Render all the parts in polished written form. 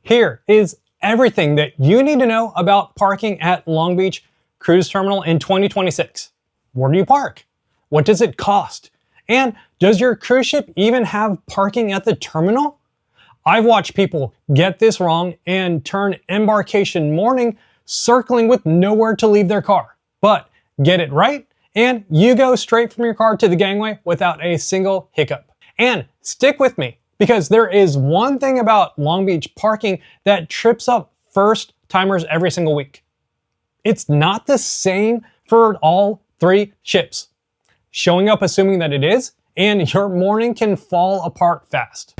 Here is everything that you need to know about parking at Long Beach Cruise Terminal in 2026. Where do you park? What does it cost? And does your cruise ship even have parking at the terminal? I've watched people get this wrong and turn embarkation morning circling with nowhere to leave their car. But get it right, and you go straight from your car to the gangway without a single hiccup. And stick with me, because there is one thing about Long Beach parking that trips up first timers every single week. It's not the same for all three ships. Showing up assuming that it is, and your morning can fall apart fast.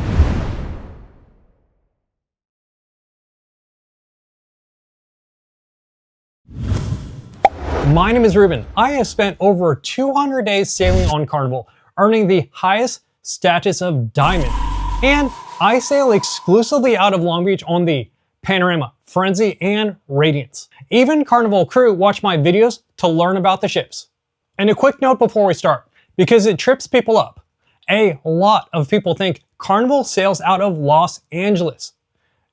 My name is Ruben. I have spent over 200 days sailing on Carnival, earning the highest status of Diamond. And I sail exclusively out of Long Beach on the Panorama, Frenzy, and Radiance. Even Carnival crew watch my videos to learn about the ships. And a quick note before we start, because it trips people up. A lot of people think Carnival sails out of Los Angeles.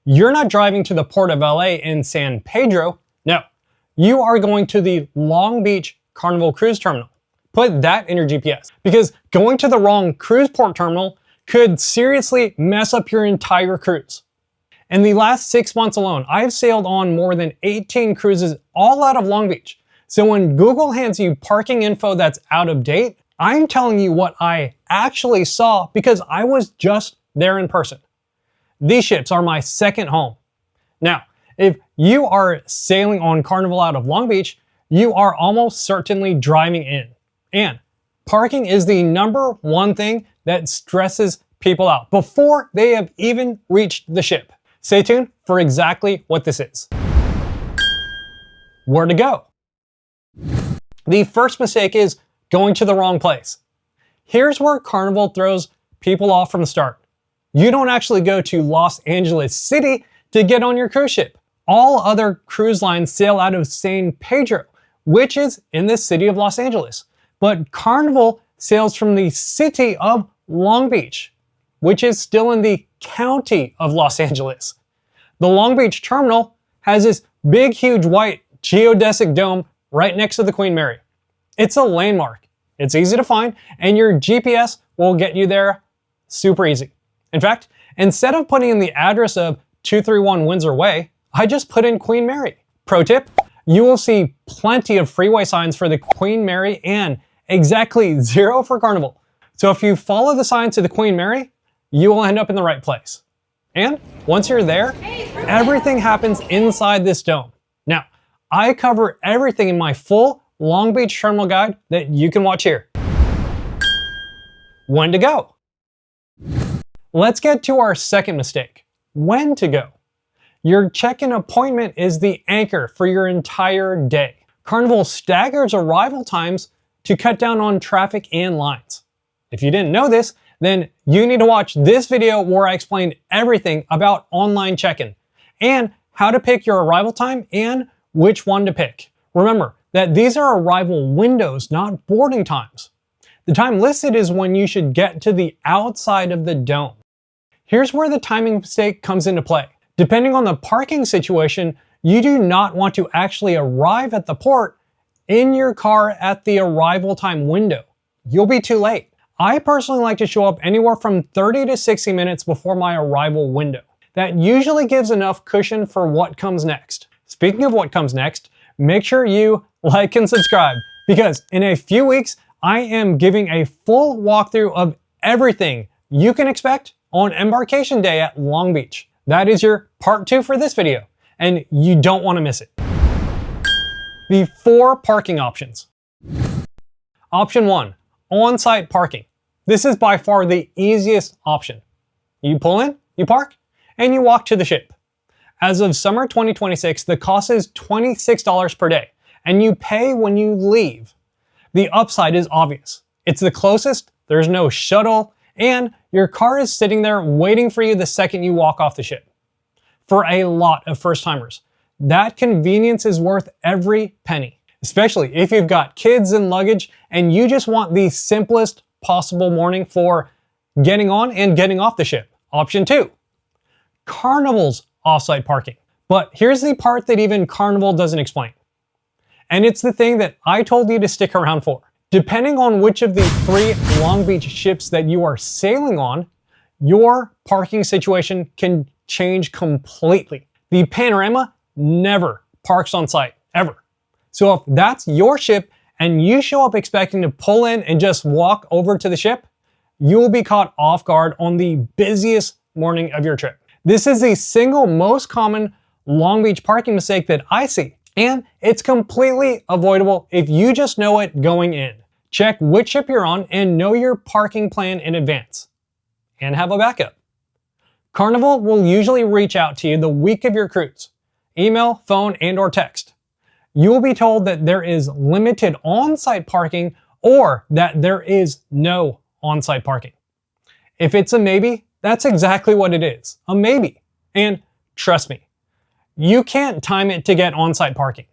You're not driving to the port of LA in San Pedro. No, you are going to the Long Beach Carnival Cruise Terminal. Put that in your GPS, because going to the wrong cruise port terminal could seriously mess up your entire cruise. In the last 6 months alone, I've sailed on more than 18 cruises all out of Long Beach. So when Google hands you parking info that's out of date, I'm telling you what I actually saw because I was just there in person. These ships are my second home. Now, if you are sailing on Carnival out of Long Beach, you are almost certainly driving in. And parking is the #1 thing that stresses people out before they have even reached the ship. Stay tuned for exactly what this is. Where to go? The first mistake is going to the wrong place. Here's where Carnival throws people off from the start. You don't actually go to Los Angeles City to get on your cruise ship. All other cruise lines sail out of San Pedro, which is in the city of Los Angeles. But Carnival sails from the city of Long Beach, which is still in the county of Los Angeles. The Long Beach terminal has this big, huge white geodesic dome right next to the Queen Mary. It's a landmark. It's easy to find, and your GPS will get you there super easy. In fact, instead of putting in the address of 231 Windsor Way, I just put in Queen Mary. Pro tip, you will see plenty of freeway signs for the Queen Mary and exactly 0 for Carnival. So if you follow the signs to the Queen Mary, you will end up in the right place. And once you're there, everything happens inside this dome. Now, I cover everything in my full Long Beach Terminal guide that you can watch here. When to go? Let's get to our second mistake, when to go. Your check-in appointment is the anchor for your entire day. Carnival staggers arrival times to cut down on traffic and lines. If you didn't know this, then you need to watch this video where I explain everything about online check-in and how to pick your arrival time and which one to pick. Remember that these are arrival windows, not boarding times. The time listed is when you should get to the outside of the dome. Here's where the timing mistake comes into play. Depending on the parking situation, you do not want to actually arrive at the port in your car at the arrival time window. You'll be too late. I personally like to show up anywhere from 30 to 60 minutes before my arrival window. That usually gives enough cushion for what comes next. Speaking of what comes next, make sure you like and subscribe, because in a few weeks, I am giving a full walkthrough of everything you can expect on Embarkation Day at Long Beach. That is your part 2 for this video, and you don't want to miss it. The 4 parking options. Option 1, on-site parking. This is by far the easiest option. You pull in, you park, and you walk to the ship. As of summer 2026, the cost is $26 per day, and you pay when you leave. The upside is obvious. It's the closest, there's no shuttle, and your car is sitting there waiting for you the second you walk off the ship. For a lot of first-timers, that convenience is worth every penny, especially if you've got kids and luggage and you just want the simplest possible morning for getting on and getting off the ship. Option 2, Carnival's off-site parking. But here's the part that even Carnival doesn't explain. And it's the thing that I told you to stick around for. Depending on which of the 3 Long Beach ships that you are sailing on, your parking situation can change completely. The Panorama never parks on site, ever. So if that's your ship and you show up expecting to pull in and just walk over to the ship, you will be caught off guard on the busiest morning of your trip. This is the single most common Long Beach parking mistake that I see, and it's completely avoidable if you just know it going in. Check which ship you're on and know your parking plan in advance, and have a backup. Carnival will usually reach out to you the week of your cruise, email, phone, and/or text. You will be told that there is limited on-site parking or that there is no on-site parking. If it's a maybe, that's exactly what it is, a maybe. And trust me, you can't time it to get on-site parking.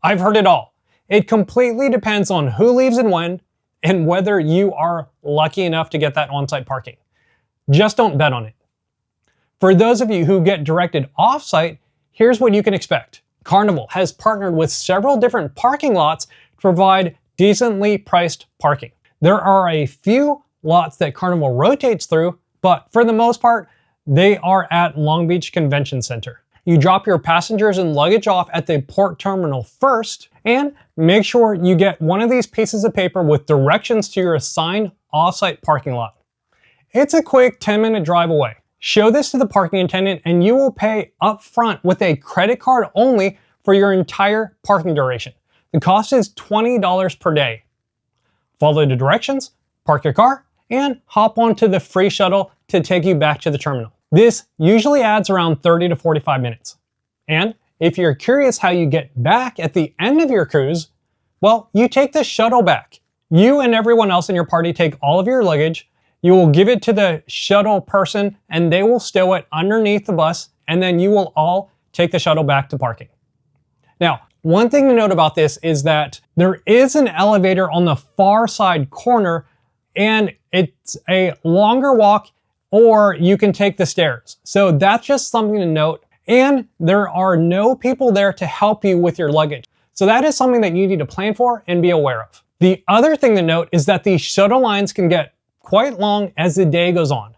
I've heard it all. It completely depends on who leaves and when, and whether you are lucky enough to get that on-site parking. Just don't bet on it. For those of you who get directed off-site, here's what you can expect. Carnival has partnered with several different parking lots to provide decently priced parking. There are a few lots that Carnival rotates through, but for the most part, they are at Long Beach Convention Center. You drop your passengers and luggage off at the port terminal first, and make sure you get one of these pieces of paper with directions to your assigned off-site parking lot. It's a quick 10-minute drive away. Show this to the parking attendant and you will pay up front with a credit card only for your entire parking duration. The cost is $20 per day. Follow the directions, park your car, and hop onto the free shuttle to take you back to the terminal. This usually adds around 30 to 45 minutes. And if you're curious how you get back at the end of your cruise, well, you take the shuttle back. You and everyone else in your party take all of your luggage, you will give it to the shuttle person and they will stow it underneath the bus, and then you will all take the shuttle back to parking. Now, one thing to note about this is that there is an elevator on the far side corner, and it's a longer walk, or you can take the stairs. So that's just something to note. And there are no people there to help you with your luggage. So that is something that you need to plan for and be aware of. The other thing to note is that the shuttle lines can get quite long as the day goes on.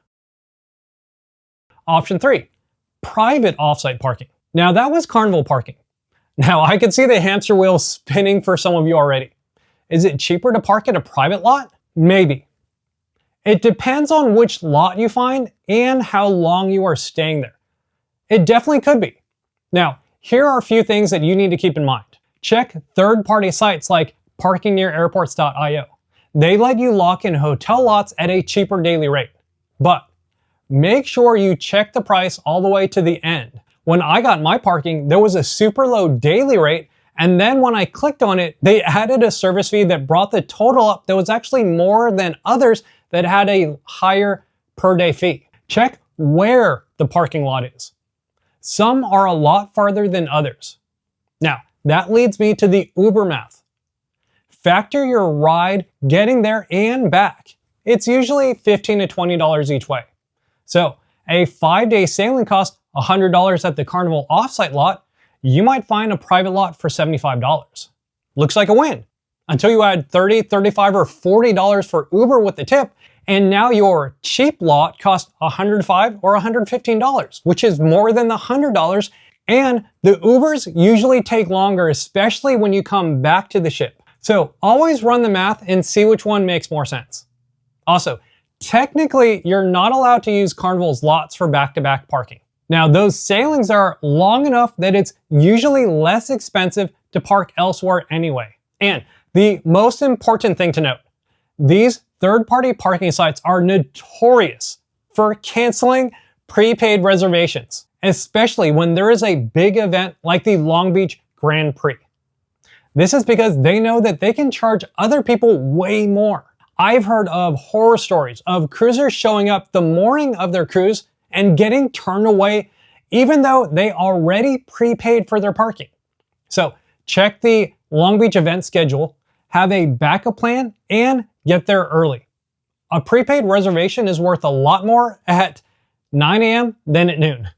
Option 3, private offsite parking. Now that was Carnival parking. Now I can see the hamster wheel spinning for some of you already. Is it cheaper to park at a private lot? Maybe. It depends on which lot you find and how long you are staying there. It definitely could be. Now, here are a few things that you need to keep in mind. Check third-party sites like parkingnearairports.io. They let you lock in hotel lots at a cheaper daily rate. But make sure you check the price all the way to the end. When I got my parking, there was a super low daily rate, and then when I clicked on it, they added a service fee that brought the total up that was actually more than others that had a higher per day fee. Check where the parking lot is. Some are a lot farther than others. Now, that leads me to the Uber math. Factor your ride getting there and back. It's usually $15 to $20 each way. So a 5-day sailing costs $100 at the Carnival offsite lot. You might find a private lot for $75. Looks like a win. Until you add $30, $35, or $40 for Uber with the tip, and now your cheap lot costs $105 or $115, which is more than the $100, and the Ubers usually take longer, especially when you come back to the ship. So always run the math and see which one makes more sense. Also, technically, you're not allowed to use Carnival's lots for back-to-back parking. Now, those sailings are long enough that it's usually less expensive to park elsewhere anyway. And the most important thing to note, these third-party parking sites are notorious for canceling prepaid reservations, especially when there is a big event like the Long Beach Grand Prix. This is because they know that they can charge other people way more. I've heard of horror stories of cruisers showing up the morning of their cruise and getting turned away even though they already prepaid for their parking. So check the Long Beach event schedule, have a backup plan, and get there early. A prepaid reservation is worth a lot more at 9 a.m. than at noon.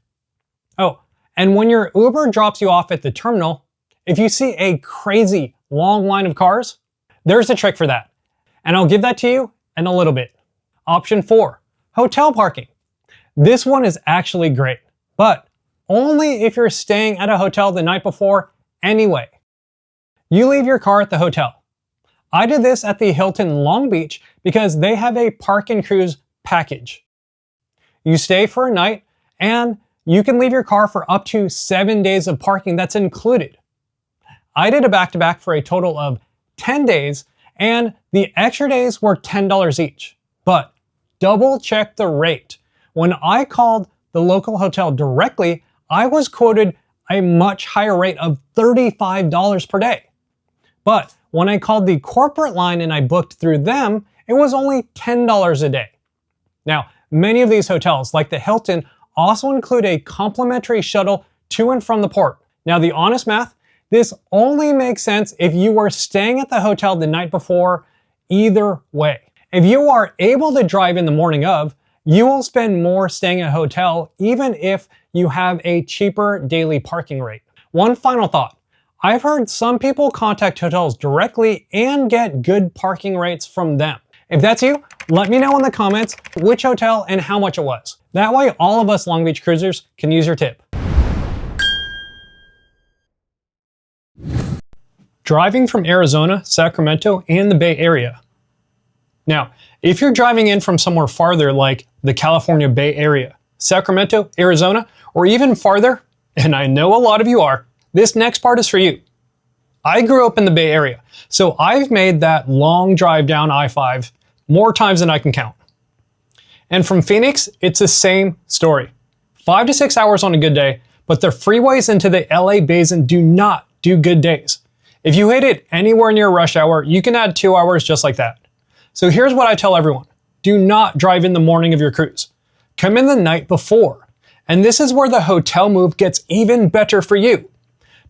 Oh, And when your Uber drops you off at the terminal, if you see a crazy long line of cars, there's a trick for that. And I'll give that to you in a little bit. Option 4, hotel parking. This one is actually great, but only if you're staying at a hotel the night before anyway. You leave your car at the hotel. I did this at the Hilton Long Beach because they have a park and cruise package. You stay for a night and you can leave your car for up to 7 days of parking that's included. I did a back-to-back for a total of 10 days and the extra days were $10 each. But double check the rate. When I called the local hotel directly, I was quoted a much higher rate of $35 per day. But when I called the corporate line and I booked through them, it was only $10 a day. Now, many of these hotels, like the Hilton, also include a complimentary shuttle to and from the port. Now, the honest math, this only makes sense if you were staying at the hotel the night before, either way. If you are able to drive in the morning of, you will spend more staying at a hotel even if you have a cheaper daily parking rate. One final thought. I've heard some people contact hotels directly and get good parking rates from them. If that's you, let me know in the comments which hotel and how much it was. That way all of us Long Beach cruisers can use your tip. Driving from Arizona, Sacramento, and the Bay Area. Now, if you're driving in from somewhere farther like the California Bay Area, Sacramento, Arizona, or even farther, and I know a lot of you are, this next part is for you. I grew up in the Bay Area, so I've made that long drive down I-5 more times than I can count. And from Phoenix, it's the same story. 5 to 6 hours on a good day, but the freeways into the LA Basin do not do good days. If you hit it anywhere near rush hour, you can add 2 hours just like that. So here's what I tell everyone. Do not drive in the morning of your cruise. Come in the night before. And this is where the hotel move gets even better for you.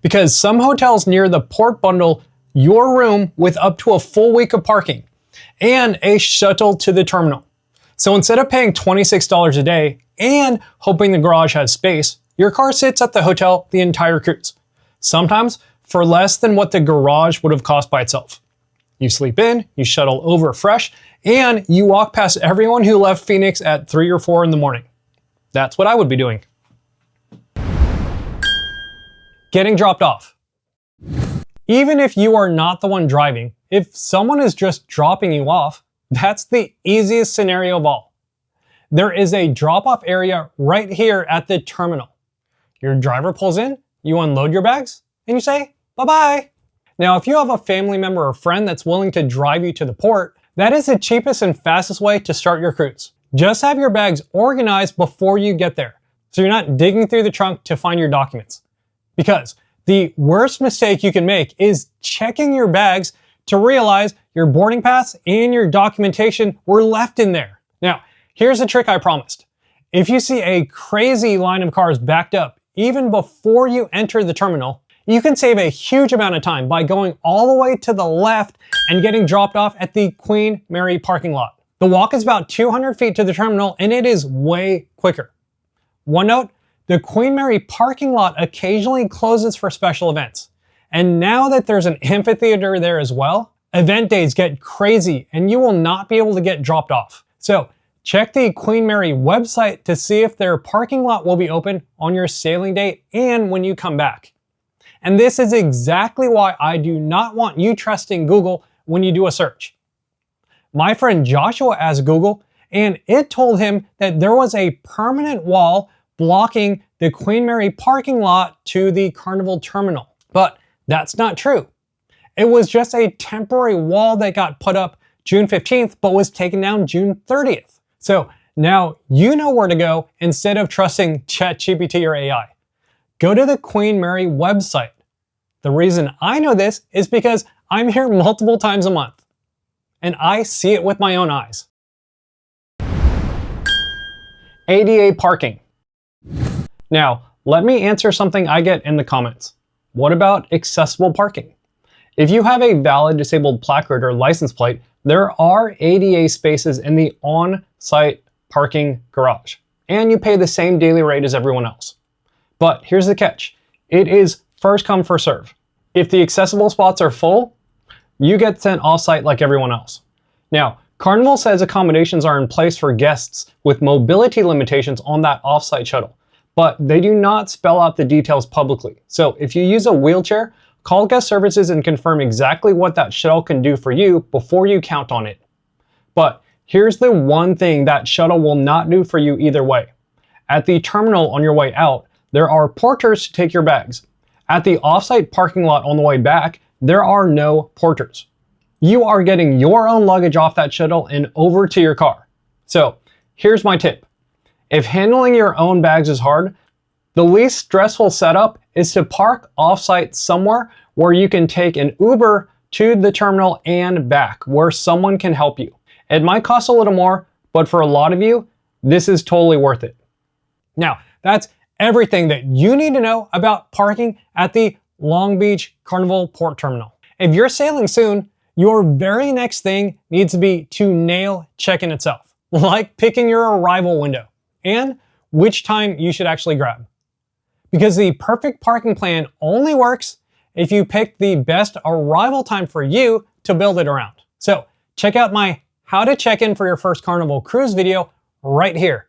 Because some hotels near the port bundle your room with up to a full week of parking and a shuttle to the terminal. So instead of paying $26 a day and hoping the garage has space, your car sits at the hotel the entire cruise. Sometimes for less than what the garage would have cost by itself. You sleep in, you shuttle over fresh, and you walk past everyone who left Phoenix at 3 or 4 in the morning. That's what I would be doing. Getting dropped off. Even if you are not the one driving, if someone is just dropping you off, that's the easiest scenario of all. There is a drop-off area right here at the terminal. Your driver pulls in, you unload your bags, and you say, bye-bye. Now, if you have a family member or friend that's willing to drive you to the port, that is the cheapest and fastest way to start your cruise. Just have your bags organized before you get there, so you're not digging through the trunk to find your documents. Because the worst mistake you can make is checking your bags to realize your boarding pass and your documentation were left in there. Now, here's the trick I promised. If you see a crazy line of cars backed up even before you enter the terminal, you can save a huge amount of time by going all the way to the left and getting dropped off at the Queen Mary parking lot. The walk is about 200 feet to the terminal and it is way quicker. One note, the Queen Mary parking lot occasionally closes for special events. And now that there's an amphitheater there as well, event days get crazy and you will not be able to get dropped off. So check the Queen Mary website to see if their parking lot will be open on your sailing date and when you come back. And this is exactly why I do not want you trusting Google when you do a search. My friend Joshua asked Google, and it told him that there was a permanent wall blocking the Queen Mary parking lot to the Carnival terminal. But that's not true. It was just a temporary wall that got put up June 15th, but was taken down June 30th. So now you know where to go instead of trusting ChatGPT or AI. Go to the Queen Mary website. The reason I know this is because I'm here multiple times a month, and I see it with my own eyes. ADA parking. Now, let me answer something I get in the comments. What about accessible parking? If you have a valid disabled placard or license plate, there are ADA spaces in the on-site parking garage, and you pay the same daily rate as everyone else. But here's the catch. It is first come, first serve. If the accessible spots are full, you get sent off-site like everyone else. Now, Carnival says accommodations are in place for guests with mobility limitations on that off-site shuttle, but they do not spell out the details publicly. So if you use a wheelchair, call guest services and confirm exactly what that shuttle can do for you before you count on it. But here's the one thing that shuttle will not do for you either way. At the terminal on your way out, there are porters to take your bags. At the off-site parking lot on the way back, there are no porters. You are getting your own luggage off that shuttle and over to your car. So here's my tip. If handling your own bags is hard, the least stressful setup is to park off-site somewhere where you can take an Uber to the terminal and back, where someone can help you. It might cost a little more, but for a lot of you, this is totally worth it. Now, that's everything that you need to know about parking at the Long Beach Carnival Port Terminal. If you're sailing soon, your very next thing needs to be to nail check-in itself, like picking your arrival window and which time you should actually grab. Because the perfect parking plan only works if you pick the best arrival time for you to build it around. So check out my How to Check In for Your First Carnival Cruise video right here.